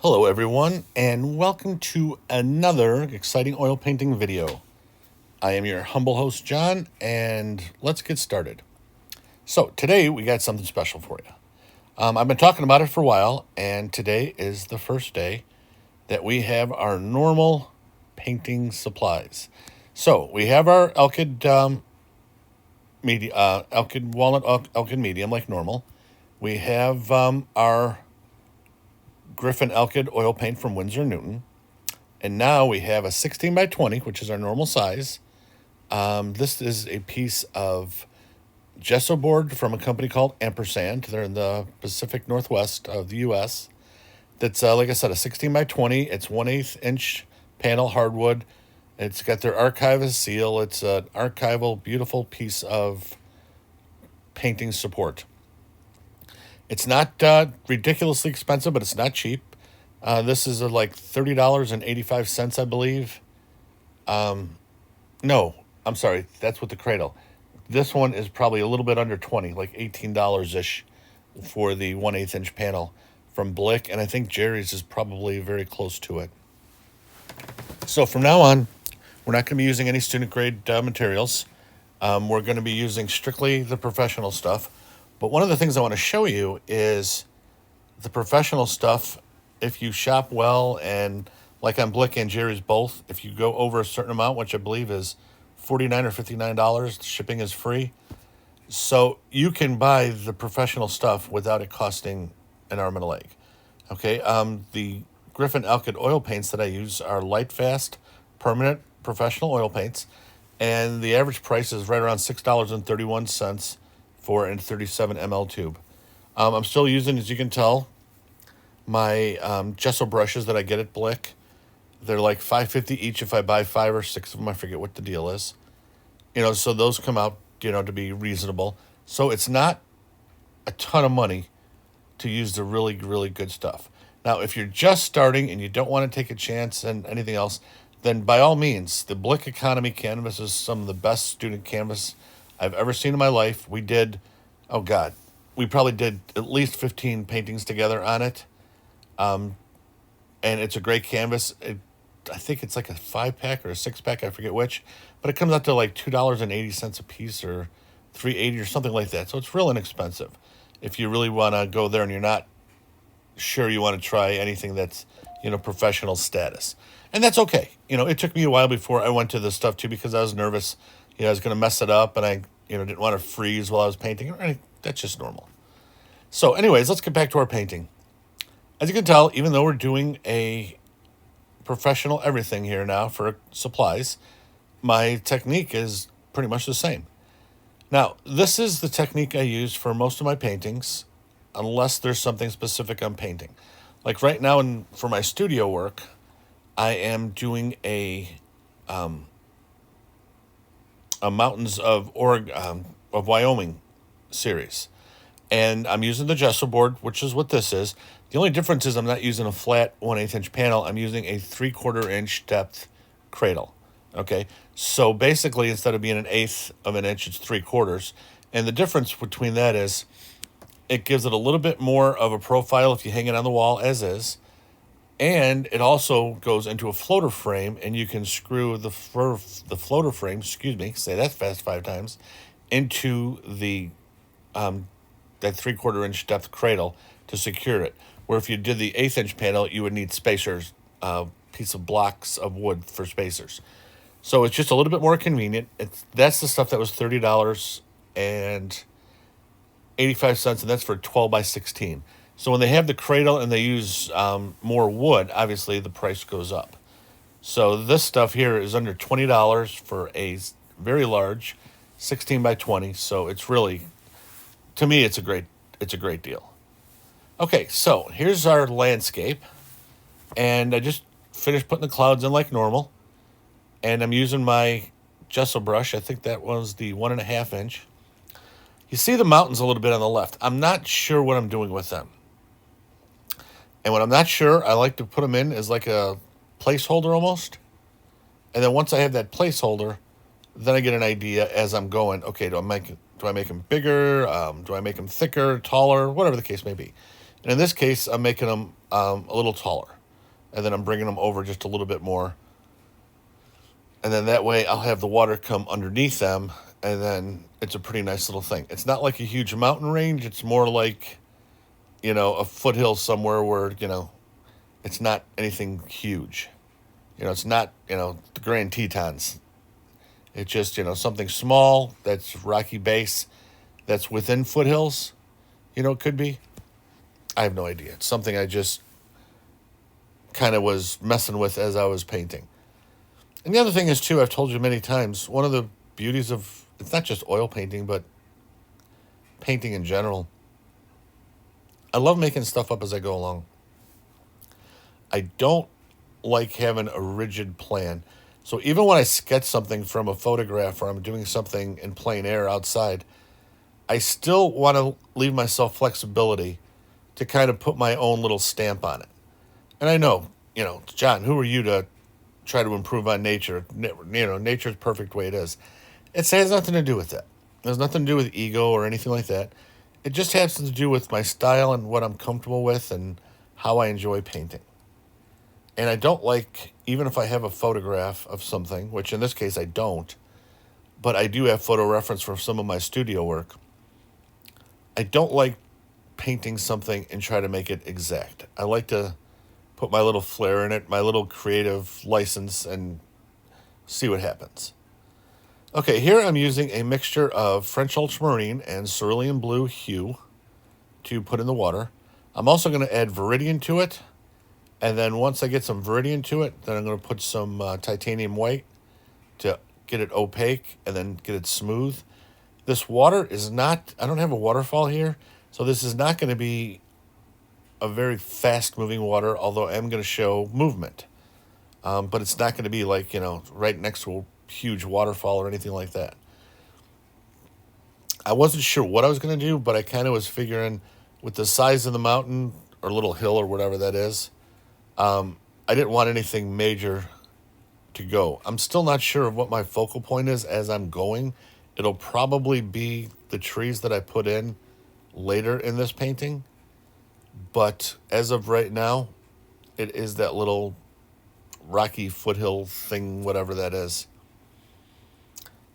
Hello everyone, and welcome to another exciting oil painting video. I am your humble host, John, and let's get started. So today we got something special for you. I've been talking about it for a while, and today is the first day that we have our normal painting supplies. So we have our Alkyd Alkyd walnut, Alkyd medium like normal. We have our Griffin Alkyd oil paint from Winsor Newton. And now we have a 16 by 20, which is our normal size. This is a piece of Gessobord from a company called Ampersand. They're in the Pacific Northwest of the U.S. That's, like I said, a 16 by 20. It's 1/8 inch panel hardwood. It's got their archivist seal. It's an archival, beautiful piece of painting support. It's not ridiculously expensive, but it's not cheap. This is like $30.85, I believe. No, I'm sorry. That's with the cradle. This one is probably a little bit under 20, like $18-ish for the 1/8 inch panel from Blick. And I think Jerry's is probably very close to it. So from now on, we're not going to be using any student grade materials. We're going to be using strictly the professional stuff. But one of the things I want to show you is the professional stuff. If you shop well, and like on Blick and Jerry's both, if you go over a certain amount, which I believe is $49 or $59, shipping is free. So you can buy the professional stuff without it costing an arm and a leg. Okay, the Griffin Alkyd oil paints that I use are light fast, permanent professional oil paints, and the average price is right around $6.31 for a 37 ml tube. I'm still using, as you can tell, my gesso brushes that I get at Blick. They're like $5.50 each if I buy 5 or 6 of them. I forget what the deal is. So those come out, to be reasonable. So it's not a ton of money to use the really, really good stuff. Now, if you're just starting and you don't want to take a chance and anything else, then by all means, the Blick Economy canvas is some of the best student canvas I've ever seen in my life. We did, we probably did at least 15 paintings together on it. And it's a great canvas. I think it's like a 5-pack or a 6-pack, I forget which, but it comes out to like $2.80 a piece or $3.80 or something like that. So it's real inexpensive if you really want to go there and you're not sure you want to try anything that's, professional status. And that's okay. It took me a while before I went to this stuff too, because I was nervous. I was going to mess it up, and I, didn't want to freeze while I was painting. That's just normal. So anyways, let's get back to our painting. As you can tell, even though we're doing a professional everything here now for supplies, my technique is pretty much the same. Now, this is the technique I use for most of my paintings, unless there's something specific I'm painting. Like right now, for my studio work, I am doing a Mountains of Wyoming series. And I'm using the Gessobord, which is what this is. The only difference is I'm not using a flat 1/8 inch panel. I'm using a 3/4 inch depth cradle. Okay, so basically instead of being 1/8 of an inch, it's 3/4. And the difference between that is it gives it a little bit more of a profile if you hang it on the wall as is. And it also goes into a floater frame, and you can screw the floater frame, say that fast 5 times, into the that 3/4 inch depth cradle to secure it. Where if you did the 1/8 inch panel, you would need spacers, piece of blocks of wood for spacers. So it's just a little bit more convenient. That's the stuff that was $30.85, and that's for 12 by 16. So when they have the cradle and they use more wood, obviously the price goes up. So this stuff here is under $20 for a very large 16 by 20. So it's really, to me, it's a great deal. Okay, so here's our landscape, and I just finished putting the clouds in like normal, and I'm using my gesso brush. I think that was the 1.5 inch. You see the mountains a little bit on the left. I'm not sure what I'm doing with them. And when I'm not sure, I like to put them in as like a placeholder almost. And then once I have that placeholder, then I get an idea as I'm going, okay, do I make them bigger? Do I make them thicker, taller, whatever the case may be. And in this case, I'm making them a little taller. and then I'm bringing them over just a little bit more. And then that way I'll have the water come underneath them, and then it's a pretty nice little thing. It's not like a huge mountain range. It's more like, a foothill somewhere where, it's not anything huge. It's not, the Grand Tetons. It's just, something small that's rocky base that's within foothills, it could be. I have no idea. It's something I just kind of was messing with as I was painting. And the other thing is, too, I've told you many times, one of the beauties of, it's not just oil painting, but painting in general. I love making stuff up as I go along. I don't like having a rigid plan. So even when I sketch something from a photograph or I'm doing something in plein air outside, I still want to leave myself flexibility to kind of put my own little stamp on it. And I know, John, who are you to try to improve on nature? Nature's perfect the way it is. It has nothing to do with that. It has nothing to do with ego or anything like that. It just has to do with my style and what I'm comfortable with and how I enjoy painting. And I don't like, even if I have a photograph of something, which in this case I don't, but I do have photo reference for some of my studio work. I don't like painting something and try to make it exact. I like to put my little flair in it, my little creative license, and see what happens. Okay, here I'm using a mixture of French ultramarine and cerulean blue hue to put in the water. I'm also going to add Viridian to it. And then once I get some Viridian to it, then I'm going to put some titanium white to get it opaque and then get it smooth. This water is not, I don't have a waterfall here, so this is not going to be a very fast-moving water, although I'm going to show movement. But it's not going to be like, right next to a huge waterfall or anything like that. I wasn't sure what I was going to do, but I kind of was figuring with the size of the mountain or little hill or whatever that is, I didn't want anything major to go. I'm still not sure of what my focal point is as I'm going. It'll probably be the trees that I put in later in this painting. But as of right now, it is that little rocky foothill thing, whatever that is.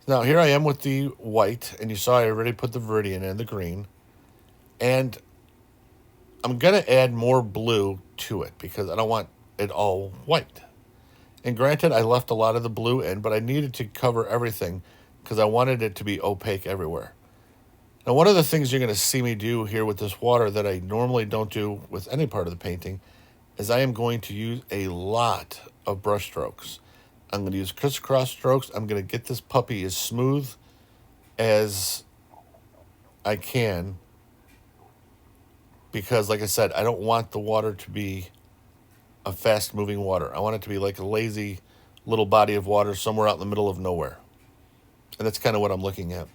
Now, here I am with the white, and you saw I already put the Viridian in, the green. And I'm going to add more blue to it because I don't want it all white. And granted, I left a lot of the blue in, but I needed to cover everything because I wanted it to be opaque everywhere. Now, one of the things you're going to see me do here with this water that I normally don't do with any part of the painting is I am going to use a lot of brush strokes. I'm going to use crisscross strokes. I'm going to get this puppy as smooth as I can because, like I said, I don't want the water to be a fast-moving water. I want it to be like a lazy little body of water somewhere out in the middle of nowhere. And that's kind of what I'm looking at.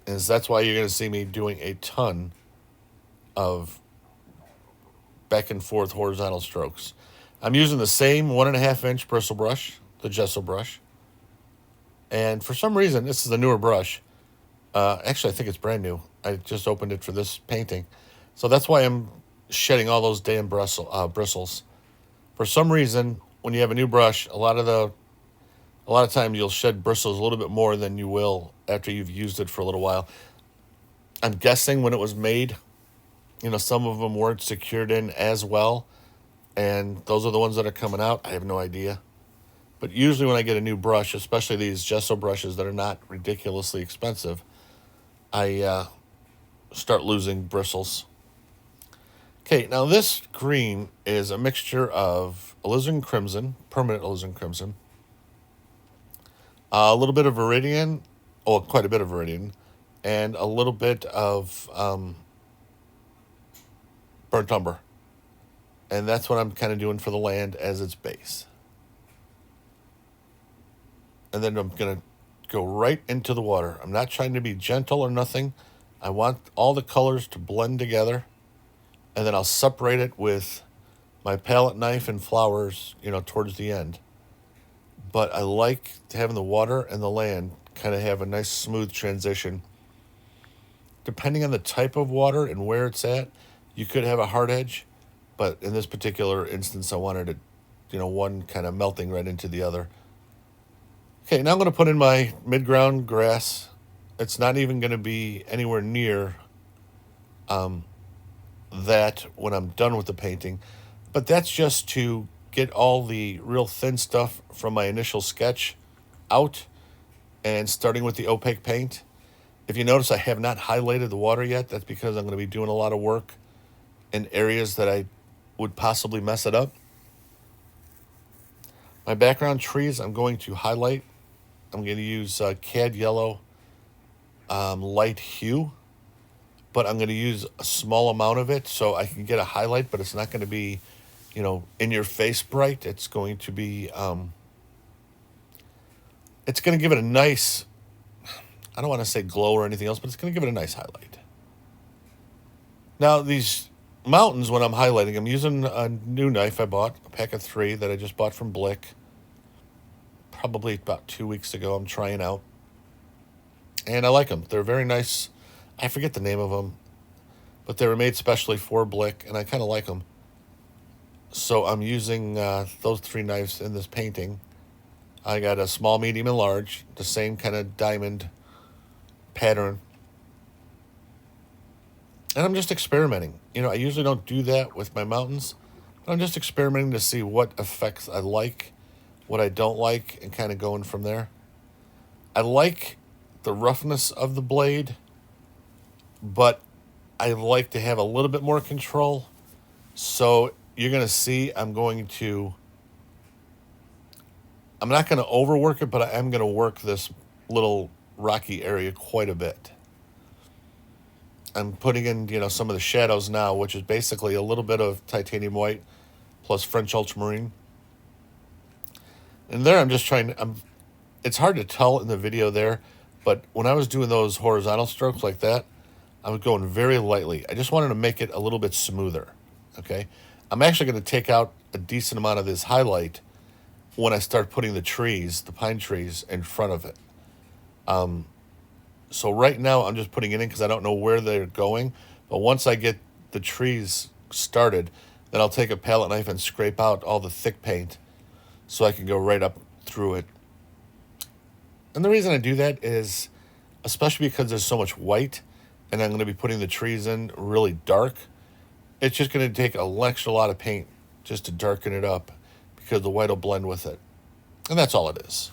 And that's why you're going to see me doing a ton of back and forth horizontal strokes. I'm using the same 1.5-inch bristle brush, the gesso brush. And for some reason, this is a newer brush. Actually, I think it's brand new. I just opened it for this painting. So that's why I'm shedding all those damn bristles. For some reason, when you have a new brush, a lot of times you'll shed bristles a little bit more than you will after you've used it for a little while. I'm guessing when it was made, some of them weren't secured in as well, and those are the ones that are coming out. I have no idea. But usually when I get a new brush, especially these gesso brushes that are not ridiculously expensive, I start losing bristles. Okay, now this green is a mixture of Alizarin Crimson, permanent Alizarin Crimson, a little bit of Viridian, quite a bit of Viridian, and a little bit of burnt umber. And that's what I'm kind of doing for the land as its base. And then I'm going to go right into the water. I'm not trying to be gentle or nothing. I want all the colors to blend together. And then I'll separate it with my palette knife and flowers, towards the end. But I like having the water and the land kind of have a nice smooth transition. Depending on the type of water and where it's at, you could have a hard edge. But in this particular instance, I wanted it, one kind of melting right into the other. Okay, now I'm going to put in my mid-ground grass. It's not even going to be anywhere near that when I'm done with the painting. But that's just to get all the real thin stuff from my initial sketch out and starting with the opaque paint. If you notice, I have not highlighted the water yet. That's because I'm going to be doing a lot of work in areas that I would possibly mess it up. My background trees, I'm going to highlight. I'm going to use Cadmium Yellow Light Hue, but I'm going to use a small amount of it so I can get a highlight, but it's not going to be, in your face bright. It's going to be, it's going to give it a nice, I don't want to say glow or anything else, but it's going to give it a nice highlight. Now, these mountains, when I'm highlighting, I'm using a new knife I bought, a pack of 3 that I just bought from Blick. Probably about 2 weeks ago. I'm trying out. And I like them. They're very nice. I forget the name of them, but they were made specially for Blick, and I kind of like them. So I'm using those 3 knives in this painting. I got a small, medium, and large, the same kind of diamond pattern. And I'm just experimenting. I usually don't do that with my mountains, but I'm just experimenting to see what effects I like, what I don't like, and kind of going from there. I like the roughness of the blade, but I like to have a little bit more control. So you're going to see I'm not going to overwork it, but I am going to work this little rocky area quite a bit. I'm putting in, some of the shadows now, which is basically a little bit of titanium white plus French ultramarine. And there I'm just it's hard to tell in the video there, but when I was doing those horizontal strokes like that, I was going very lightly. I just wanted to make it a little bit smoother, okay? I'm actually going to take out a decent amount of this highlight when I start putting the pine trees, in front of it. So right now I'm just putting it in because I don't know where they're going. But once I get the trees started, then I'll take a palette knife and scrape out all the thick paint so I can go right up through it. And the reason I do that is, especially because there's so much white and I'm going to be putting the trees in really dark, it's just going to take an extra lot of paint just to darken it up because the white will blend with it. And that's all it is.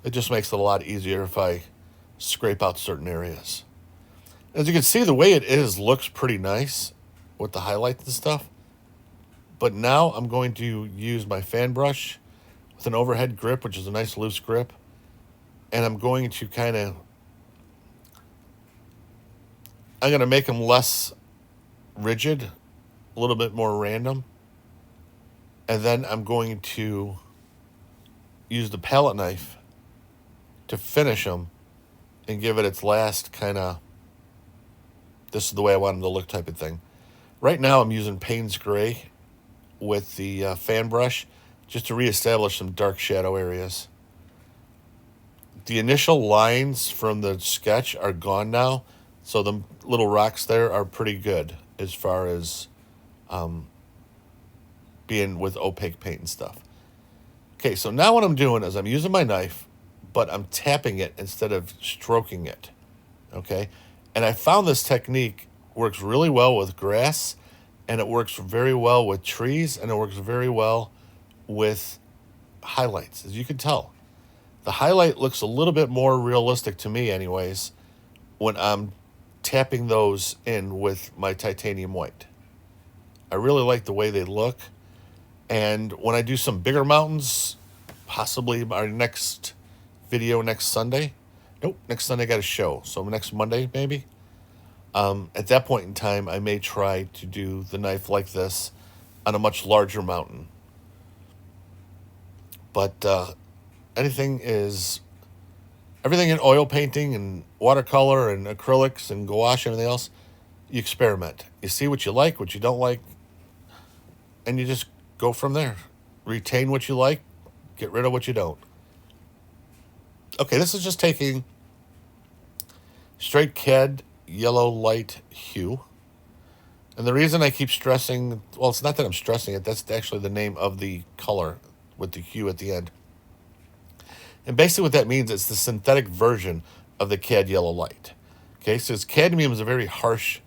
It just makes it a lot easier if I scrape out certain areas. As you can see, the way it is looks pretty nice with the highlights and stuff. But now I'm going to use my fan brush with an overhead grip, which is a nice loose grip. And I'm going to I'm going to make them less rigid, a little bit more random. And then I'm going to use the palette knife to finish them and give it its last this is the way I want them to look type of thing. Right now I'm using Payne's Gray with the fan brush just to reestablish some dark shadow areas. The initial lines from the sketch are gone now, so the little rocks there are pretty good as far as being with opaque paint and stuff. Okay, so now what I'm doing is I'm using my knife, but I'm tapping it instead of stroking it, okay? And I found this technique works really well with grass, and it works very well with trees, and it works very well with highlights, as you can tell. The highlight looks a little bit more realistic to me anyways when I'm tapping those in with my titanium white. I really like the way they look. And when I do some bigger mountains, possibly our next video next Sunday. Nope, next Sunday I got a show. So next Monday, maybe. At that point in time, I may try to do the knife like this on a much larger mountain. But everything in oil painting and watercolor and acrylics and gouache and everything else, you experiment. You see what you like, what you don't like, and you just go from there. Retain what you like, get rid of what you don't. Okay, this is just taking straight Cadmium Yellow Light Hue, And the reason I keep stressing, well, it's not that I'm stressing it, that's actually the name of the color with the hue at the end. And basically what that means is the synthetic version of the cad yellow light. Okay, so cadmium is a very harsh,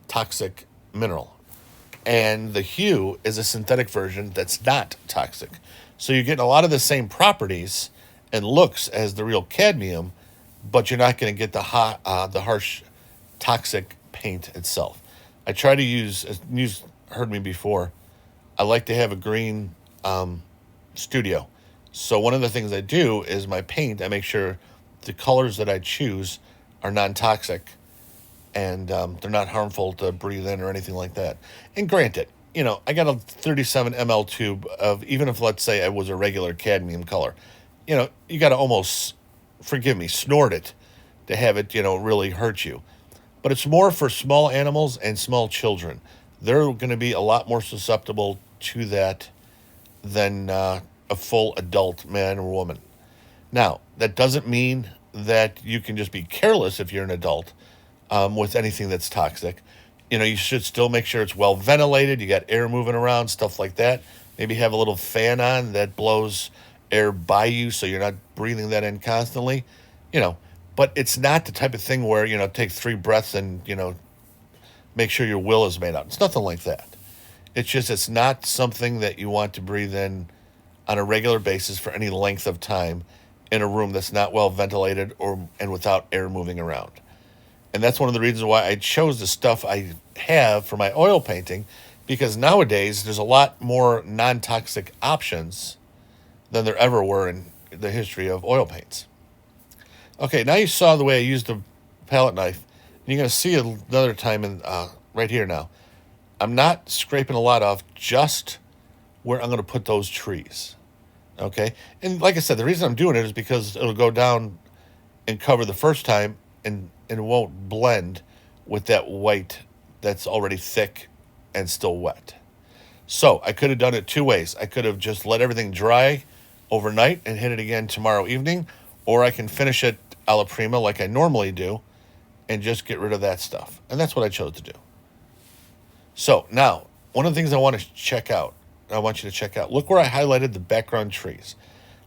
toxic mineral. And the hue is a synthetic version that's not toxic. So you're getting a lot of the same properties and looks as the real cadmium, but you're not going to get the harsh, toxic paint itself. I try to use, as you've heard me before, I like to have a green studio. So one of the things I do is my paint, I make sure the colors that I choose are non-toxic and they're not harmful to breathe in or anything like that. And granted, you know, I got a 37 ml tube of, even if let's say it was a regular cadmium color, you know, you got to almost, forgive me, snort it to have it, you know, really hurt you. But it's more for small animals and small children. They're going to be a lot more susceptible to that than a full adult man or woman. Now, that doesn't mean that you can just be careless if you're an adult with anything that's toxic. You know, you should still make sure it's well ventilated. You got air moving around, stuff like that. Maybe have a little fan on that blows air by you so you're not breathing that in constantly. You know, but it's not the type of thing where, you know, take 3 breaths and, you know, make sure your will is made out. It's nothing like that. It's just, it's not something that you want to breathe in on a regular basis for any length of time in a room that's not well ventilated and without air moving around. And that's one of the reasons why I chose the stuff I have for my oil painting, because nowadays there's a lot more non-toxic options than there ever were in the history of oil paints. Okay, now you saw the way I used the palette knife. And you're going to see another time in right here now. I'm not scraping a lot off, just where I'm going to put those trees. Okay? And like I said, the reason I'm doing it is because it'll go down and cover the first time, and it won't blend with that white that's already thick and still wet. So I could have done it 2 ways. I could have just let everything dry overnight and hit it again tomorrow evening, or I can finish it a la prima like I normally do and just get rid of that stuff. And that's what I chose to do. So now, one of the things I want to check out, I want you to check out, look where I highlighted the background trees.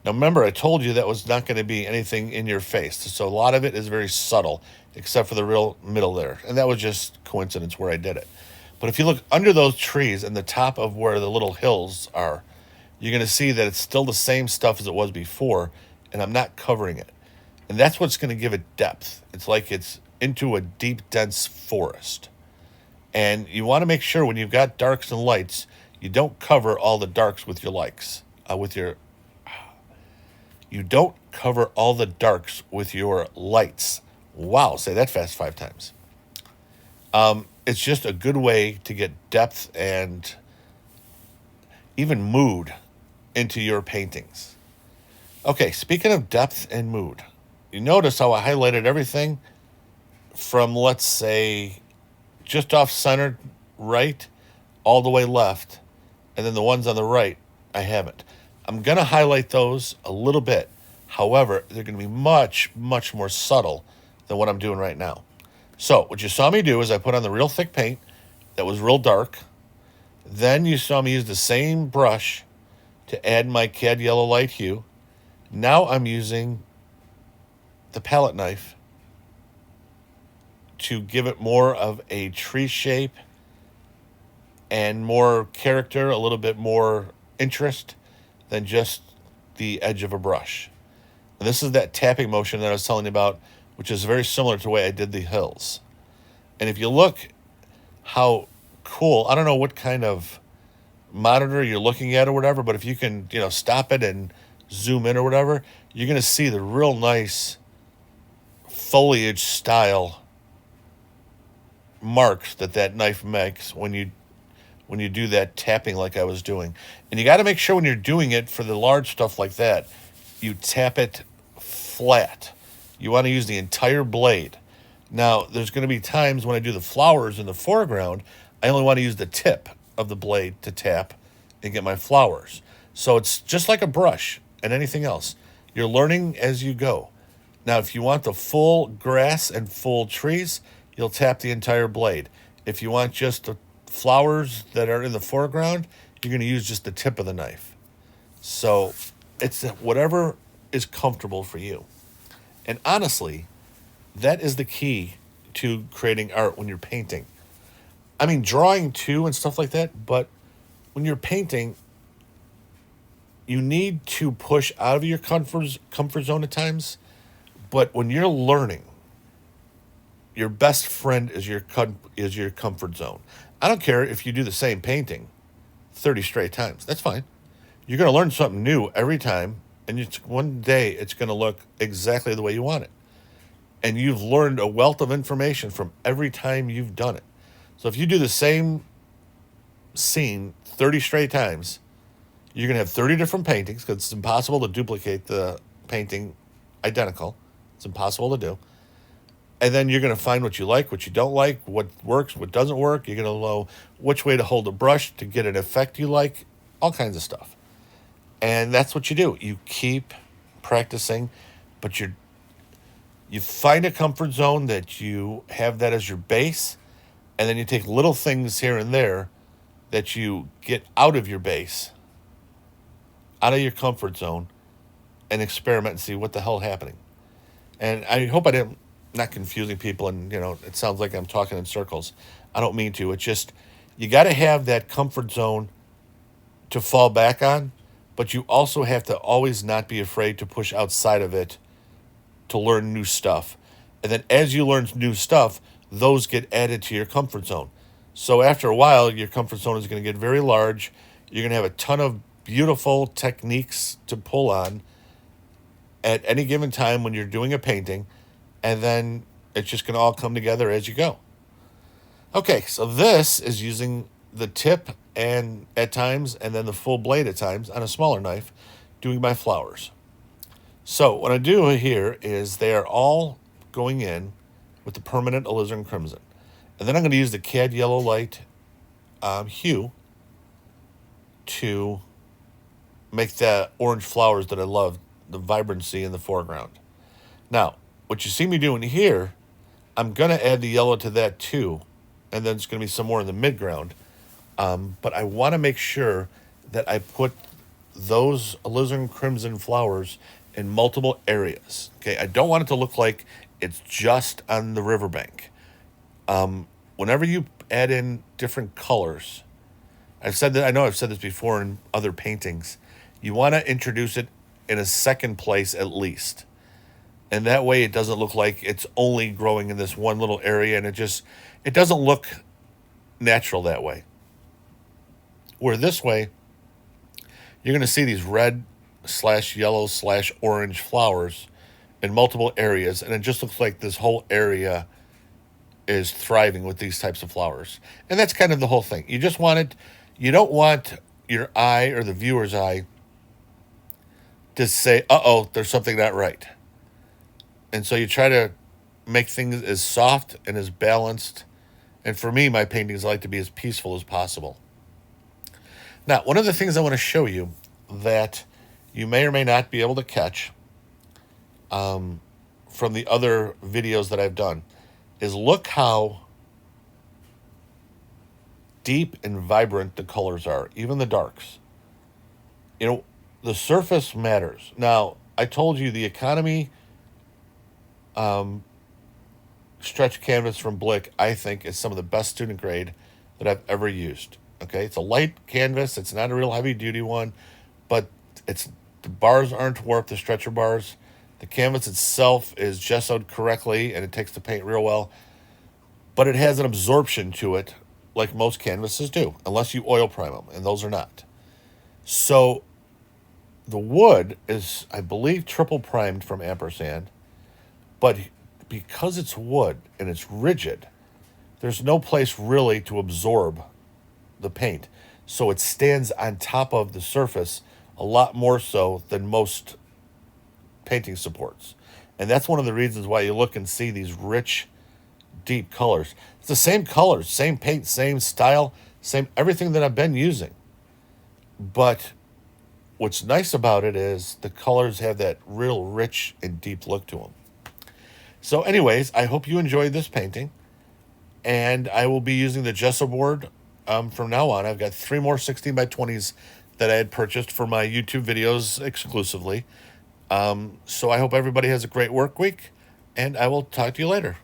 Now remember, I told you that was not going to be anything in your face. So a lot of it is very subtle, except for the real middle there. And that was just coincidence where I did it. But if you look under those trees and the top of where the little hills are, you're going to see that it's still the same stuff as it was before, and I'm not covering it. And that's what's going to give it depth. It's like it's into a deep, dense forest. And you want to make sure when you've got darks and lights, you don't cover all the darks with your lights, you don't cover all the darks with your lights. Wow, say that fast 5 times. It's just a good way to get depth and even mood into your paintings. Okay, speaking of depth and mood, you notice how I highlighted everything from, let's say, just off center right all the way left, and then the ones on the right, I haven't. I'm going to highlight those a little bit. However, they're going to be much, much more subtle than what I'm doing right now. So what you saw me do is I put on the real thick paint that was real dark. Then you saw me use the same brush to add my Cad Yellow Light Hue. Now I'm using the palette knife to give it more of a tree shape and more character, a little bit more interest than just the edge of a brush. And this is that tapping motion that I was telling you about, which is very similar to the way I did the hills. And if you look how cool, I don't know what kind of monitor you're looking at or whatever, but if you can, you know, stop it and zoom in or whatever, you're going to see the real nice foliage style marks that knife makes when you do that tapping like I was doing. And you got to make sure when you're doing it for the large stuff like that, you tap it flat. You want to use the entire blade. Now, there's going to be times when I do the flowers in the foreground, I only want to use the tip of the blade to tap and get my flowers. So it's just like a brush and anything else. You're learning as you go. Now, if you want the full grass and full trees, you'll tap the entire blade. If you want just the flowers that are in the foreground, you're going to use just the tip of the knife. So it's whatever is comfortable for you. And honestly, that is the key to creating art when you're painting. I mean, drawing too and stuff like that, but when you're painting, you need to push out of your comfort zone at times. But when you're learning, your best friend is your comfort zone. I don't care if you do the same painting 30 straight times. That's fine. You're going to learn something new every time, and one day it's going to look exactly the way you want it. And you've learned a wealth of information from every time you've done it. So if you do the same scene 30 straight times, you're going to have 30 different paintings, because it's impossible to duplicate the painting identical. It's impossible to do. And then you're going to find what you like, what you don't like, what works, what doesn't work. You're going to know which way to hold a brush to get an effect you like, all kinds of stuff. And that's what you do. You keep practicing, but you find a comfort zone that you have that as your base, and then you take little things here and there that you get out of your base, out of your comfort zone, and experiment and see what the hell is happening. And I hope I didn't, not confusing people, and it sounds like I'm talking in circles. I don't mean to. It's just you got to have that comfort zone to fall back on, but you also have to always not be afraid to push outside of it to learn new stuff. And then as you learn new stuff, those get added to your comfort zone. So after a while, your comfort zone is going to get very large. You're going to have a ton of beautiful techniques to pull on at any given time when you're doing a painting, and then it's just going to all come together as you go. Okay, so this is using the tip and at times, and then the full blade at times on a smaller knife, doing my flowers. So what I do here is they are all going in with the permanent Alizarin Crimson. And then I'm going to use the Cadmium Yellow Light Hue to make the orange flowers that I love, the vibrancy in the foreground. Now, what you see me doing here, I'm going to add the yellow to that too, and then it's going to be some more in the midground. But I want to make sure that I put those Alizarin Crimson flowers in multiple areas. Okay, I don't want it to look like it's just on the riverbank. Whenever you add in different colors, I've said that, I know I've said this before in other paintings, you want to introduce it in a second place at least. And that way it doesn't look like it's only growing in this one little area, and it doesn't look natural that way. Where this way, you're going to see these red/yellow/orange flowers in multiple areas, and it just looks like this whole area is thriving with these types of flowers. And that's kind of the whole thing. You just want it, you don't want your eye or the viewer's eye to say, uh-oh, there's something not right. And so you try to make things as soft and as balanced. And for me, my paintings like to be as peaceful as possible. Now, one of the things I want to show you that you may or may not be able to catch from the other videos that I've done is look how deep and vibrant the colors are, even the darks. The surface matters. Now, I told you the economy stretch canvas from Blick, I think, is some of the best student grade that I've ever used. Okay, it's a light canvas. It's not a real heavy-duty one, but the bars aren't warped, the stretcher bars. The canvas itself is gessoed correctly, and it takes the paint real well. But it has an absorption to it, like most canvases do, unless you oil prime them, and those are not. So the wood is, I believe, triple primed from Ampersand, but because it's wood and it's rigid, there's no place really to absorb the paint. So it stands on top of the surface a lot more so than most painting supports. And that's one of the reasons why you look and see these rich, deep colors. It's the same colors, same paint, same style, same everything that I've been using. But what's nice about it is the colors have that real rich and deep look to them. So anyways, I hope you enjoyed this painting. And I will be using the Gessobord from now on. I've got 3 more 16 by 20s that I had purchased for my YouTube videos exclusively. So I hope everybody has a great work week, and I will talk to you later.